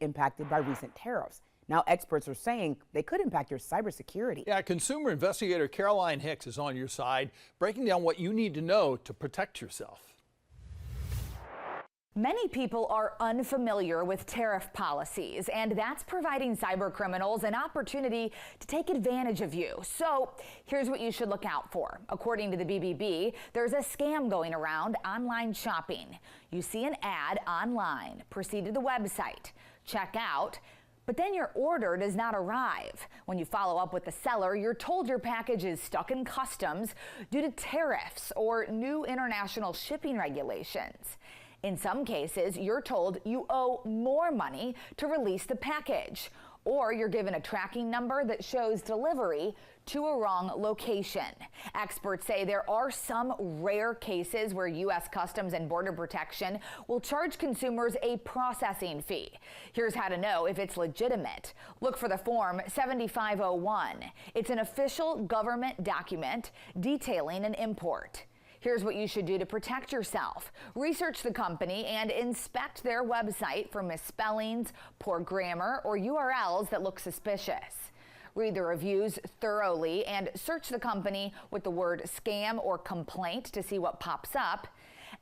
impacted by recent tariffs. Now, experts are saying they could impact your cybersecurity. Yeah, consumer investigator Caroline Hicks is on your side, breaking down what you need to know to protect yourself. Many people are unfamiliar with tariff policies, and that's providing cybercriminals an opportunity to take advantage of you. So here's what you should look out for. According to the BBB, there's a scam going around online shopping. You see an ad online, proceed to the website, check out, but then your order does not arrive. When you follow up with the seller, you're told your package is stuck in customs due to tariffs or new international shipping regulations. In some cases, you're told you owe more money to release the package, or you're given a tracking number that shows delivery to a wrong location. Experts say there are some rare cases where U.S. Customs and Border Protection will charge consumers a processing fee. Here's how to know if it's legitimate. Look for the Form 7501. It's an official government document detailing an import. Here's what you should do to protect yourself. Research the company and inspect their website for misspellings, poor grammar, or URLs that look suspicious. Read the reviews thoroughly and search the company with the word scam or complaint to see what pops up.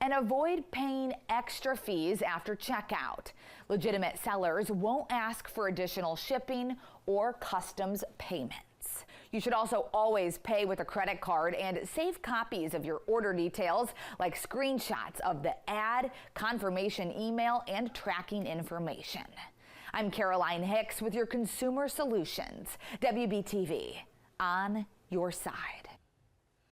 And avoid paying extra fees after checkout. Legitimate sellers won't ask for additional shipping or customs payments. You should also always pay with a credit card and save copies of your order details, like screenshots of the ad, confirmation email, and tracking information. I'm Caroline Hicks with your Consumer Solutions, WBTV, on your side.